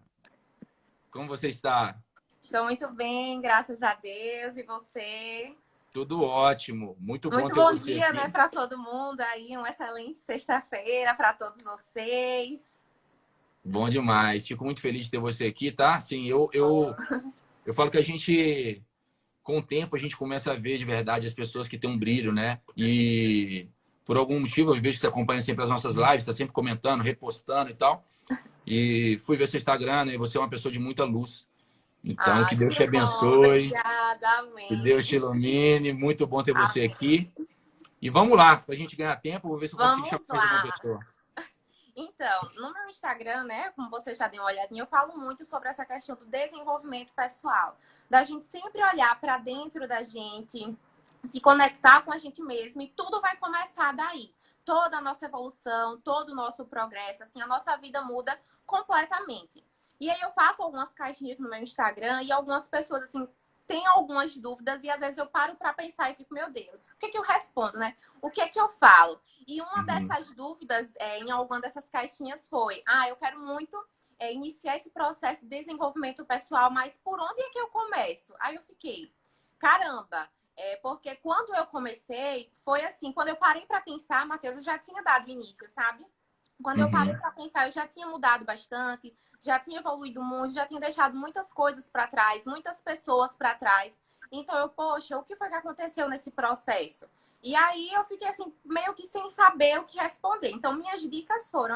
Como você está? Estou muito bem, graças a Deus. E você? Tudo ótimo. Muito bom ter bom você dia, aqui. né, para todo mundo aí. Uma excelente sexta-feira para todos vocês. Bom demais. Fico muito feliz de ter você aqui, tá? Sim, eu falo que a gente, com o tempo, a gente começa a ver de verdade as pessoas que têm um brilho, né? E por algum motivo, eu vejo que você acompanha sempre as nossas lives, está sempre comentando, repostando e tal. E fui ver seu Instagram, né? Você é uma pessoa de muita luz. Então, que Deus te abençoe. Obrigada, amém. Que Deus te ilumine. Muito bom ter você aqui. E vamos lá, para a gente ganhar tempo, vou ver se eu consigo chamar mais uma pessoa. Então, no meu Instagram, né, como vocês já deram uma olhadinha, eu falo muito sobre essa questão do desenvolvimento pessoal. Da gente sempre olhar para dentro da gente, se conectar com a gente mesmo, e tudo vai começar daí. Toda a nossa evolução, todo o nosso progresso, assim, a nossa vida muda completamente. E aí eu faço algumas caixinhas no meu Instagram e algumas pessoas, assim, têm algumas dúvidas e às vezes eu paro para pensar e fico, meu Deus, o que é que eu respondo, né? O que é que eu falo? E uma dessas dúvidas em alguma dessas caixinhas foi, eu quero muito iniciar esse processo de desenvolvimento pessoal, mas por onde é que eu começo? Aí eu fiquei, caramba, porque quando eu comecei, foi assim, quando eu parei para pensar, Matheus, eu já tinha dado início, sabe? Quando eu parei para pensar, eu já tinha mudado bastante, já tinha evoluído muito, já tinha deixado muitas coisas para trás, muitas pessoas para trás. Então, poxa, o que foi que aconteceu nesse processo? E aí eu fiquei assim, meio que sem saber o que responder. Então, minhas dicas foram,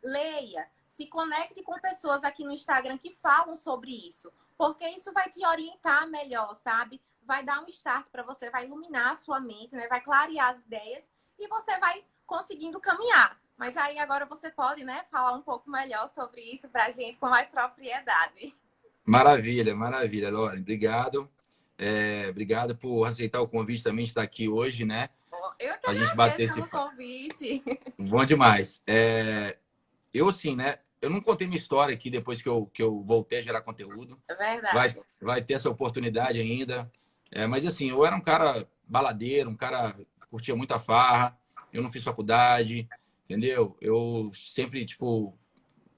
leia, se conecte com pessoas aqui no Instagram que falam sobre isso, porque isso vai te orientar melhor, sabe? Vai dar um start para você, vai iluminar a sua mente, né? Vai clarear as ideias e você vai conseguindo caminhar. Mas aí agora você pode, né, falar um pouco melhor sobre isso pra gente com mais propriedade. Maravilha, maravilha, Loren. Obrigado. Obrigado por aceitar o convite também de estar aqui hoje, né? Eu que a gente bater esse convite. Bom demais. Eu, assim, né? Eu não contei minha história aqui depois que eu voltei a gerar conteúdo. É verdade. Vai ter essa oportunidade ainda. Mas, assim, eu era um cara baladeiro, um cara que curtia muita farra. Eu não fiz faculdade, entendeu? Eu sempre, tipo,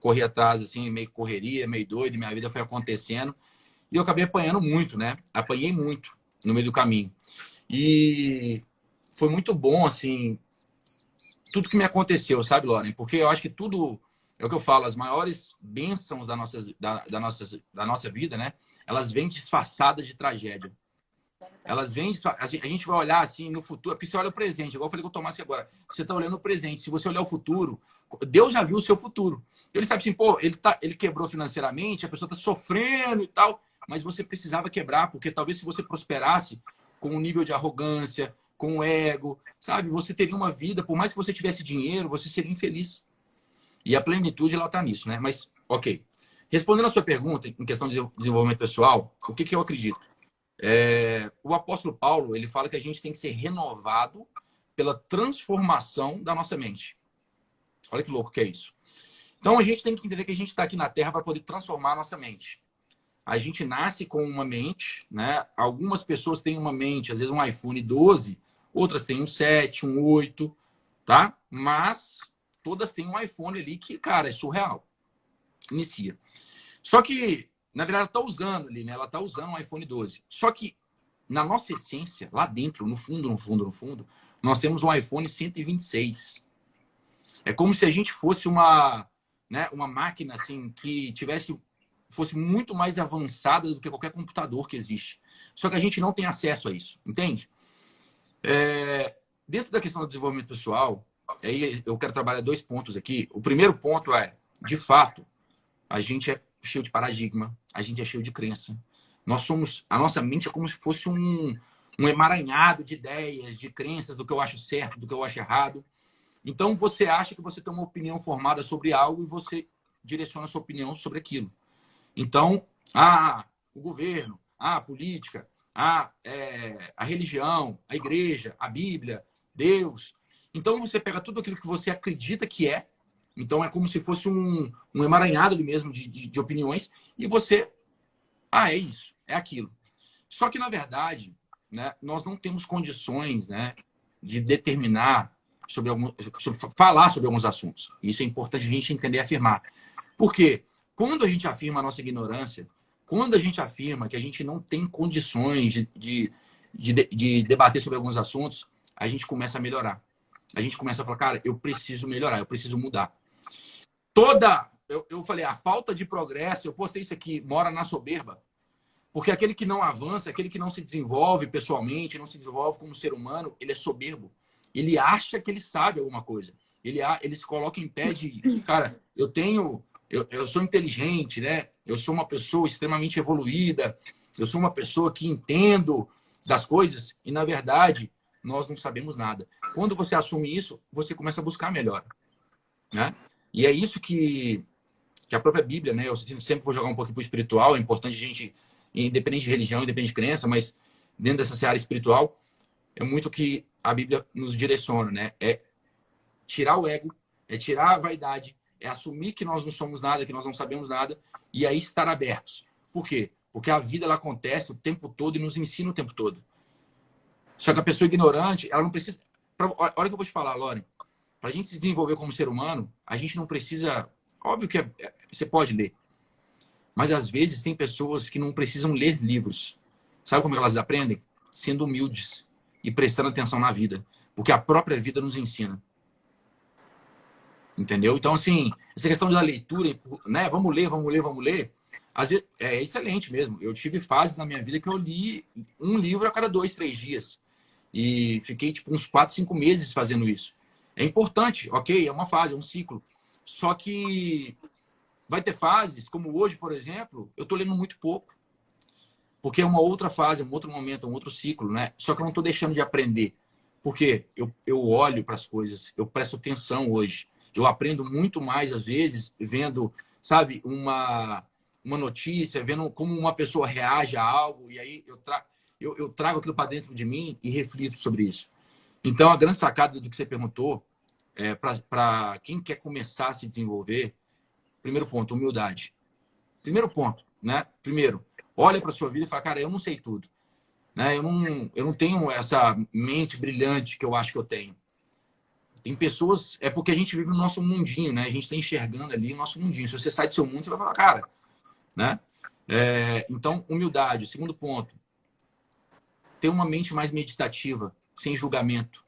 corri atrás, assim, meio correria, meio doido. Minha vida foi acontecendo. E eu acabei apanhando muito, né? Apanhei muito no meio do caminho. E foi muito bom, assim, tudo que me aconteceu, sabe, Loren? Porque eu acho que tudo, é o que eu falo, as maiores bênçãos da nossa vida, né? Elas vêm disfarçadas de tragédia. Elas vêm, a gente vai olhar assim no futuro, porque você olha o presente, igual eu falei com o Tomás aqui agora, você está olhando o presente, se você olhar o futuro, Deus já viu o seu futuro. Ele sabe assim, pô, ele quebrou financeiramente, a pessoa está sofrendo e tal, mas você precisava quebrar, porque talvez se você prosperasse com um nível de arrogância, com o ego, sabe, você teria uma vida, por mais que você tivesse dinheiro, você seria infeliz. E a plenitude, ela está nisso, né? Mas, ok. Respondendo a sua pergunta em questão de desenvolvimento pessoal, o que eu acredito? O apóstolo Paulo, ele fala que a gente tem que ser renovado pela transformação da nossa mente. Olha que louco que é isso. Então, a gente tem que entender que a gente está aqui na Terra para poder transformar a nossa mente. A gente nasce com uma mente, né? Algumas pessoas têm uma mente, às vezes um iPhone 12, outras têm um 7, um 8, tá? Mas todas têm um iPhone ali que, cara, é surreal. Inicia. Só que, na verdade, ela está usando ali, né? Ela está usando um iPhone 12. Só que, na nossa essência, lá dentro, no fundo, nós temos um iPhone 126. É como se a gente fosse uma máquina, assim, que fosse muito mais avançada do que qualquer computador que existe. Só que a gente não tem acesso a isso, entende? Dentro da questão do desenvolvimento pessoal, aí eu quero trabalhar 2 pontos aqui. O primeiro ponto de fato, a gente é cheio de paradigma, a gente é cheio de crença, A nossa mente é como se fosse um emaranhado de ideias, de crenças, do que eu acho certo, do que eu acho errado. Então, você acha que você tem uma opinião formada sobre algo e você direciona a sua opinião sobre aquilo. Então, o governo, a política, a religião, a igreja, a Bíblia, Deus. Então, você pega tudo aquilo que você acredita que é. Então, é como se fosse um emaranhado mesmo de opiniões. E você, é isso, é aquilo. Só que, na verdade, né, nós não temos condições, né, de determinar falar sobre alguns assuntos. Isso é importante a gente entender e afirmar. Por quê? Quando a gente afirma a nossa ignorância, quando a gente afirma que a gente não tem condições de debater sobre alguns assuntos, a gente começa a melhorar. A gente começa a falar, cara, eu preciso melhorar, eu preciso mudar. Eu falei, a falta de progresso, eu postei isso aqui, mora na soberba. Porque aquele que não avança, aquele que não se desenvolve pessoalmente, não se desenvolve como ser humano, ele é soberbo. Ele acha que ele sabe alguma coisa. Ele se coloca em pé de, cara, eu sou inteligente, né? Eu sou uma pessoa extremamente evoluída. Eu sou uma pessoa que entendo das coisas. E, na verdade, nós não sabemos nada. Quando você assume isso, você começa a buscar melhor, né? E é isso que a própria Bíblia, né? Eu sempre vou jogar um pouquinho pro espiritual. É importante a gente, independente de religião, independente de crença, mas dentro dessa seara espiritual, é muito que a Bíblia nos direciona, né? É tirar o ego, é tirar a vaidade, é assumir que nós não somos nada, que nós não sabemos nada, e aí estar abertos. Por quê? Porque a vida ela acontece o tempo todo e nos ensina o tempo todo. Só que a pessoa ignorante, ela não precisa... Olha o que eu vou te falar, Loren. Para a gente se desenvolver como ser humano, a gente não precisa... Óbvio que você pode ler. Mas, às vezes, tem pessoas que não precisam ler livros. Sabe como elas aprendem? Sendo humildes e prestando atenção na vida. Porque a própria vida nos ensina. Entendeu? Então, assim, essa questão da leitura, né? Vamos ler. Às vezes, é excelente mesmo. Eu tive fases na minha vida que eu li um livro a cada 2, 3 dias. E fiquei, tipo, uns 4, 5 meses fazendo isso. É importante, ok? É uma fase, é um ciclo. Só que vai ter fases, como hoje, por exemplo, eu tô lendo muito pouco. Porque é uma outra fase, um outro momento, um outro ciclo, né? Só que eu não tô deixando de aprender. Porque eu olho para as coisas, eu presto atenção hoje. Eu aprendo muito mais, às vezes, vendo, sabe, uma notícia, vendo como uma pessoa reage a algo, e aí eu trago aquilo para dentro de mim e reflito sobre isso. Então, a grande sacada do que você perguntou, para quem quer começar a se desenvolver, primeiro ponto, humildade. Primeiro ponto, né? Primeiro, olha para a sua vida e fala, cara, eu não sei tudo. Né? Eu não tenho essa mente brilhante que eu acho que eu tenho. Tem pessoas... É porque a gente vive no nosso mundinho, né? A gente está enxergando ali o nosso mundinho. Se você sai do seu mundo, você vai falar, cara... Né? Então, humildade. Segundo ponto. Ter uma mente mais meditativa, sem julgamento.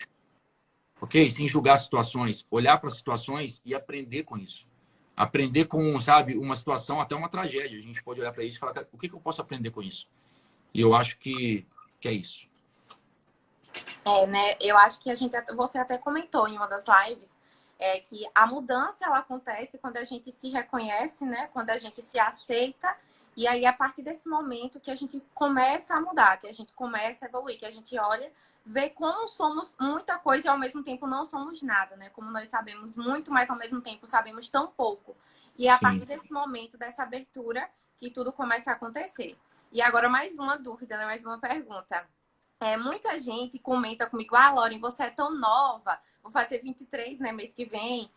Ok? Sem julgar situações. Olhar para as situações e aprender com isso. Aprender com, sabe, uma situação, até uma tragédia. A gente pode olhar para isso e falar, o que eu posso aprender com isso? E eu acho que é isso. Né? Eu acho que você até comentou em uma das lives que a mudança ela acontece quando a gente se reconhece, né? Quando a gente se aceita. E aí, a partir desse momento que a gente começa a mudar, que a gente começa a evoluir, que a gente olha, vê como somos muita coisa e ao mesmo tempo não somos nada, né? Como nós sabemos muito, mas ao mesmo tempo sabemos tão pouco. E é a partir desse momento, dessa abertura, que tudo começa a acontecer. E agora, mais uma dúvida, né? Mais uma pergunta. Muita gente comenta comigo, Loren, você é tão nova, vou fazer 23, né, mês que vem,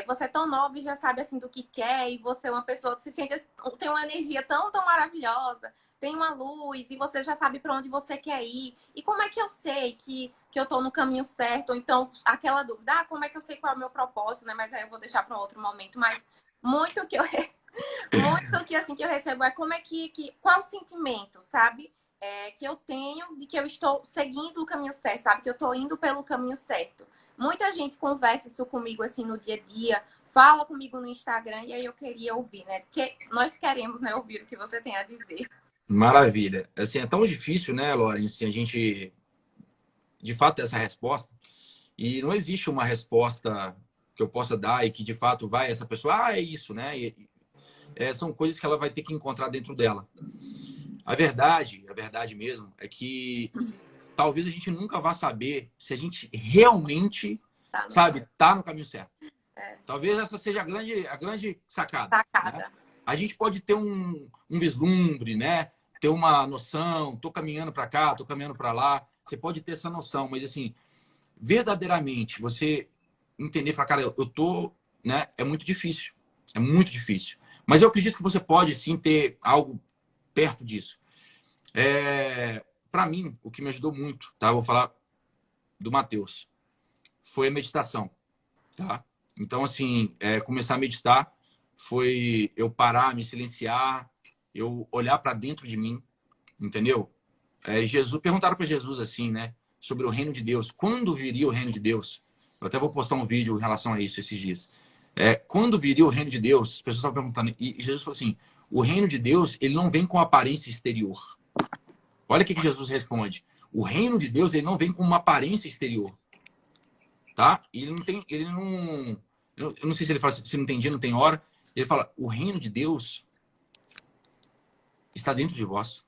você é tão nova e já sabe, assim, do que quer, e você é uma pessoa que se sente, tem uma energia tão, tão maravilhosa, tem uma luz, e você já sabe para onde você quer ir, e como é que eu sei que eu tô no caminho certo? Ou então, aquela dúvida, como é que eu sei qual é o meu propósito, né, mas aí eu vou deixar para um outro momento, mas muito que assim, que eu recebo como é qual o sentimento, sabe? Que eu tenho de que eu estou seguindo o caminho certo, sabe? Que eu estou indo pelo caminho certo. Muita gente conversa isso comigo, assim, no dia a dia, fala comigo no Instagram, e aí eu queria ouvir, né? Porque nós queremos, né, ouvir o que você tem a dizer. Maravilha. Assim, é tão difícil, né, Loren, assim, a gente, de fato, ter essa resposta. E não existe uma resposta que eu possa dar e que, de fato, vai essa pessoa, é isso, né? São coisas que ela vai ter que encontrar dentro dela. a verdade mesmo, é que talvez a gente nunca vá saber se a gente realmente, sabe, tá no caminho certo. Talvez essa seja a grande sacada. Né? A gente pode ter um vislumbre, né? Ter uma noção, tô caminhando para cá, tô caminhando para lá. Você pode ter essa noção, mas assim, verdadeiramente, você entender, falar, cara, eu tô, né? É muito difícil. É muito difícil. Mas eu acredito que você pode sim ter algo perto disso. Para mim, o que me ajudou muito, tá? Vou falar do Matheus. Foi a meditação, tá? Então, assim, começar a meditar foi eu parar, me silenciar, eu olhar para dentro de mim, entendeu? Perguntaram para Jesus assim, né? Sobre o reino de Deus. Quando viria o reino de Deus? Eu até vou postar um vídeo em relação a isso esses dias. Quando viria o reino de Deus? As pessoas estavam perguntando. E Jesus falou assim, o reino de Deus, ele não vem com aparência exterior. Olha o que Jesus responde. O reino de Deus, ele não vem com uma aparência exterior. Tá? Eu não sei se ele fala, se não tem dia, não tem hora. Ele fala, o reino de Deus está dentro de vós.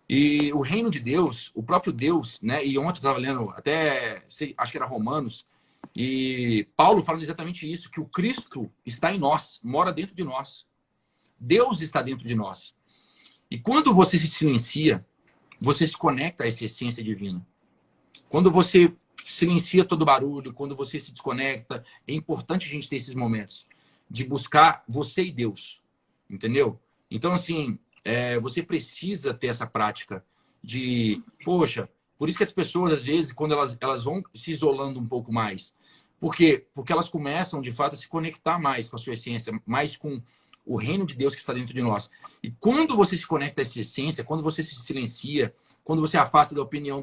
E o reino de Deus, o próprio Deus, né? E ontem eu estava lendo, acho que era Romanos, e Paulo fala exatamente isso, que o Cristo está em nós, mora dentro de nós. Deus está dentro de nós. E quando você se silencia, você se conecta a essa essência divina. Quando você silencia todo o barulho, quando você se desconecta, é importante a gente ter esses momentos de buscar você e Deus, entendeu? Então, assim, você precisa ter essa prática de, poxa, por isso que as pessoas, às vezes, quando elas vão se isolando um pouco mais, por quê? Porque elas começam, de fato, a se conectar mais com a sua essência, mais com o reino de Deus que está dentro de nós. E quando você se conecta a essa essência, quando você se silencia, quando você afasta da opinião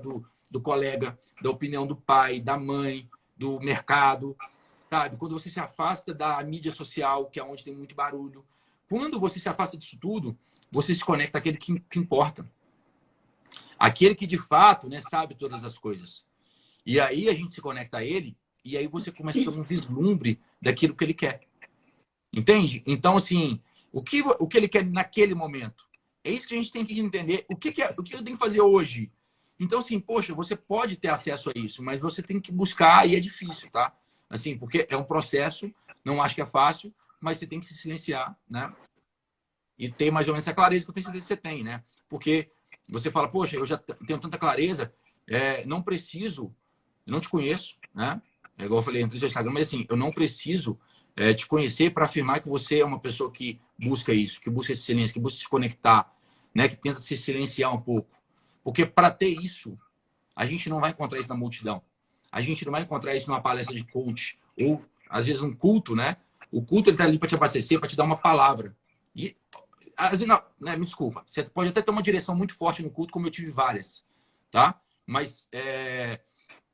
do colega, da opinião do pai, da mãe, do mercado, sabe? Quando você se afasta da mídia social, que é onde tem muito barulho. Quando você se afasta disso tudo, você se conecta àquele que importa. Aquele que, de fato, né, sabe todas as coisas. E aí a gente se conecta a ele, e aí você começa a ter um vislumbre daquilo que ele quer. Entende? Então, assim, o que ele quer naquele momento? É isso que a gente tem que entender. O que eu tenho que fazer hoje? Então, assim, poxa, você pode ter acesso a isso, mas você tem que buscar, e é difícil, tá? Assim, porque é um processo, não acho que é fácil, mas você tem que se silenciar, né? E ter mais ou menos essa clareza que eu tenho certeza que você tem, né? Porque você fala, poxa, eu já tenho tanta clareza, não preciso, eu não te conheço, né? É igual eu falei entre o seu Instagram, mas assim, eu não preciso te conhecer para afirmar que você é uma pessoa que busca isso, que busca esse silêncio, que busca se conectar, né? Que tenta se silenciar um pouco. Porque para ter isso, a gente não vai encontrar isso na multidão. A gente não vai encontrar isso numa palestra de coach. Ou, às vezes, um culto, né? O culto ele tá ali para te abastecer, para te dar uma palavra. E, às vezes, não, né? Me desculpa. Você pode até ter uma direção muito forte no culto, como eu tive várias. Tá? Mas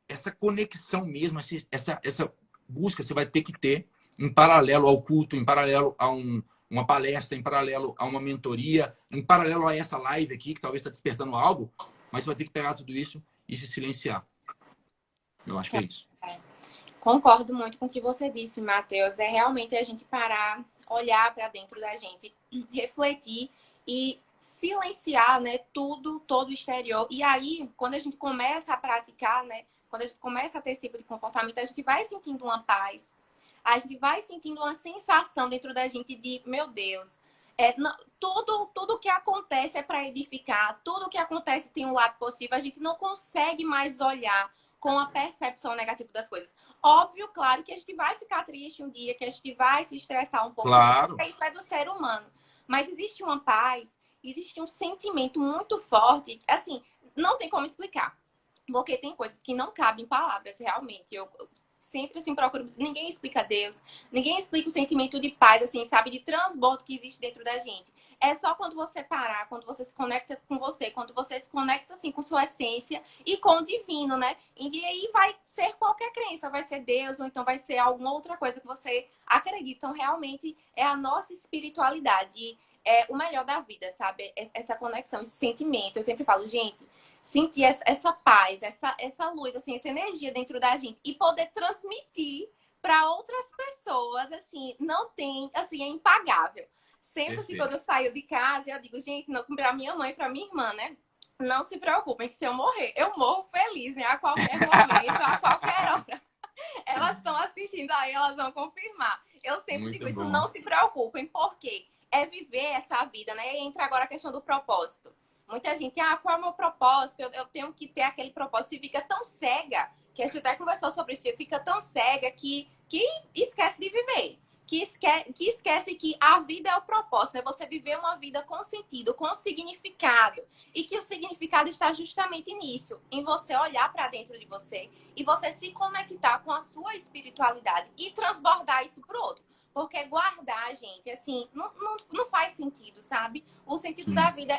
essa conexão mesmo, essa busca, você vai ter que ter em paralelo ao culto, em paralelo a uma palestra, em paralelo a uma mentoria, em paralelo a essa live aqui, que talvez está despertando algo, mas você vai ter que pegar tudo isso e se silenciar. Eu acho que é isso. Concordo muito com o que você disse, Matheus. É realmente a gente parar, olhar para dentro da gente, refletir e silenciar, né, tudo, todo o exterior. E aí, quando a gente começa a praticar, né, quando a gente começa a ter esse tipo de comportamento, a gente vai sentindo uma paz. A gente vai sentindo uma sensação dentro da gente de, meu Deus, tudo que acontece é para edificar, tudo que acontece tem um lado possível, a gente não consegue mais olhar com a percepção negativa das coisas. Óbvio, claro, que a gente vai ficar triste um dia, que a gente vai se estressar um pouco. Claro. Isso é do ser humano. Mas existe uma paz, existe um sentimento muito forte, assim, não tem como explicar. Porque tem coisas que não cabem em palavras, realmente. Eu sempre assim procuro. Ninguém explica Deus, ninguém explica o sentimento de paz, assim, sabe, de transbordo que existe dentro da gente. É só quando você parar, quando você se conecta com você, quando você se conecta assim com sua essência e com o divino, né? E aí vai ser qualquer crença, vai ser Deus ou então vai ser alguma outra coisa que você acredita. Então, realmente é a nossa espiritualidade, é o melhor da vida, sabe? Essa conexão, esse sentimento. Eu sempre falo, gente, sentir essa paz, essa luz, assim, essa energia dentro da gente e poder transmitir para outras pessoas, assim, não tem, assim, é impagável. Sempre assim, Perfeito. quando eu saio de casa, eu digo, gente, não, pra minha mãe, pra minha irmã, né? Não se preocupem que se eu morrer, eu morro feliz, né? A qualquer momento, a qualquer hora. Elas estão assistindo aí, elas vão confirmar. Eu sempre Muito digo isso, bom. não se preocupem, porque é viver essa vida, né? E entra agora a questão do propósito. Muita gente, qual é o meu propósito? Eu tenho que ter aquele propósito e fica tão cega, que a gente até conversou sobre isso, fica tão cega que esquece de viver. Que esquece que a vida é o propósito, né? Você viver uma vida com sentido, com significado. E que o significado está justamente nisso, em você olhar para dentro de você e você se conectar com a sua espiritualidade e transbordar isso pro outro. Porque guardar, gente, assim, não faz sentido, sabe? O sentido da vida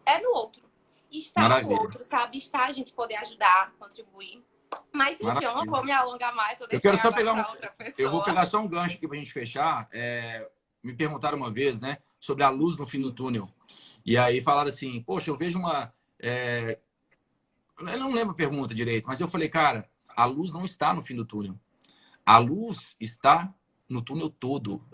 é no outro. Estar no Maravilha. outro, sabe? Estar a gente poder ajudar, contribuir. Mas, enfim, Maravilha. eu não vou me alongar mais, vou Eu deixar quero só agora pegar para outra pessoa. Eu vou pegar só um gancho aqui pra gente fechar. Me perguntaram uma vez, né, sobre a luz no fim do túnel. E aí falaram assim, poxa, eu vejo uma... Eu não lembro a pergunta direito, mas eu falei, cara, a luz não está no fim do túnel. A luz está no túnel todo.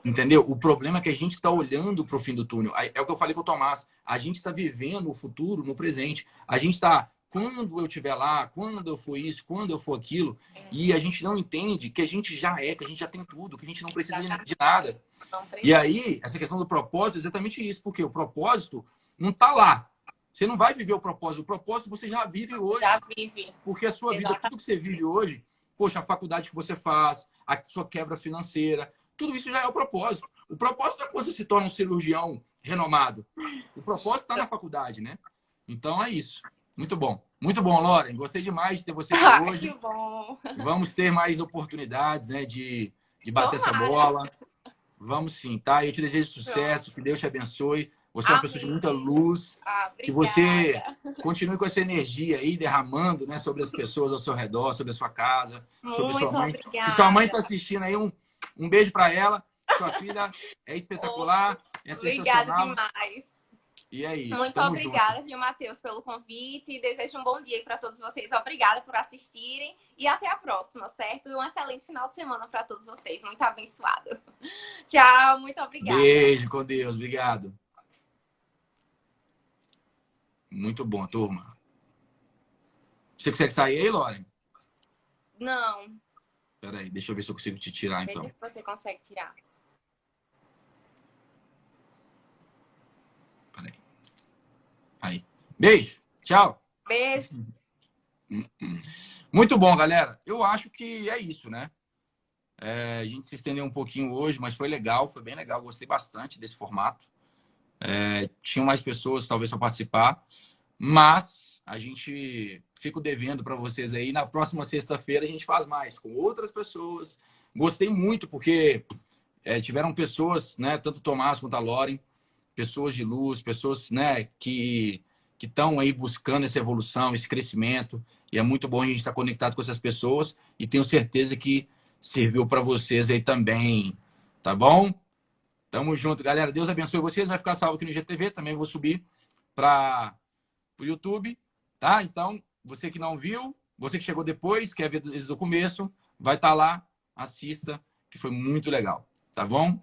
Entendeu? O problema é que a gente está olhando para o fim do túnel. É o que eu falei com o Tomás. A gente está vivendo o futuro no presente. A gente está... Quando eu estiver lá, quando eu for isso, quando eu for aquilo, e a gente não entende que a gente já que a gente já tem tudo, que a gente não precisa de nada. E aí, essa questão do propósito é exatamente isso, porque o propósito não está lá. Você não vai viver o propósito você já vive hoje. Já vive. Porque a sua vida, tudo que você vive hoje, poxa, a faculdade que você faz, a sua quebra financeira, tudo isso já é o propósito. O propósito não é quando você se torna um cirurgião renomado. O propósito está na faculdade, né? Então é isso. Muito bom. Muito bom, Lauren. Gostei demais de ter você aqui hoje. Que bom. Vamos ter mais oportunidades, né, de bater essa bola. Vamos sim, tá? Eu te desejo sucesso, que Deus te abençoe. Você é uma pessoa de muita luz. Que você continue com essa energia aí, derramando, né, sobre as pessoas ao seu redor, sobre a sua casa, sobre sua mãe. Obrigada. Se sua mãe está assistindo aí, um beijo para ela. Sua filha é espetacular, é sensacional. Obrigada demais. E é isso. Muito obrigada, viu, Matheus, pelo convite. Desejo um bom dia para todos vocês. Obrigada por assistirem. E até a próxima, certo? E um excelente final de semana para todos vocês. Muito abençoado. Tchau, muito obrigada. Beijo, com Deus. Obrigado. Muito bom, turma. Você consegue sair aí, Lauren? Não. Peraí, deixa eu ver se eu consigo te tirar, então. Veja se você consegue tirar. Peraí. Aí. Beijo. Tchau. Beijo. Muito bom, galera. Eu acho que é isso, né? A gente se estendeu um pouquinho hoje, mas foi legal, foi bem legal. Gostei bastante desse formato. Tinham mais pessoas, talvez, para participar, mas a gente fica devendo para vocês aí. Na próxima sexta-feira a gente faz mais com outras pessoas. Gostei muito, porque tiveram pessoas, né, tanto o Tomás quanto a Lauren, pessoas de luz, pessoas, né, que estão aí buscando essa evolução, esse crescimento. E é muito bom a gente estar conectado com essas pessoas e tenho certeza que serviu para vocês aí também, tá bom? Tamo junto, galera. Deus abençoe vocês. Vai ficar salvo aqui no GTV. Também vou subir para o YouTube, tá? Então, você que não viu, você que chegou depois, quer ver desde o começo, vai estar lá, assista, que foi muito legal, tá bom?